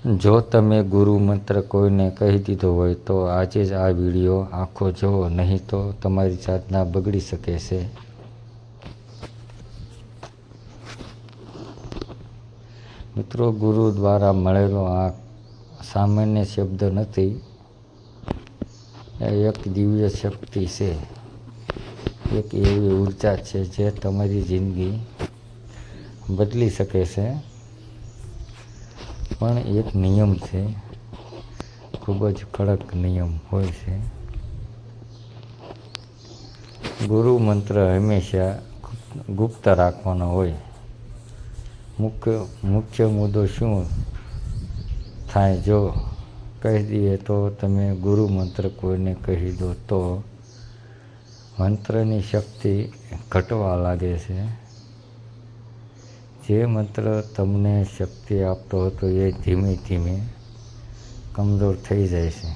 જો તમે ગુરુ મંત્ર કોઈને કહી દીધો હોય તો આજે જ આ વિડીયો આખો જુઓ, નહીં તો તમારી સાધના બગડી શકે છે. મિત્રો, ગુરુ દ્વારા મળેલો આ સામાન્ય શબ્દ નથી. એ એક દિવ્ય શક્તિ છે, એક એવી ઉર્જા છે જે તમારી જિંદગી બદલી શકે છે. પણ એક નિયમ છે, ખૂબ જ કડક નિયમ હોય છે. ગુરુ મંત્ર હંમેશા ગુપ્ત રાખવાનો હોય. મુખ્ય મુદ્દો શું થાય? જો કહી દઈએ તો તમે ગુરુ મંત્ર કોઈને કહી દો તો મંત્રની શક્તિ ઘટવા લાગે છે. જે મંત્ર તમને શક્તિ આપતો હતો એ ધીમે ધીમે કમજોર થઈ જાય છે.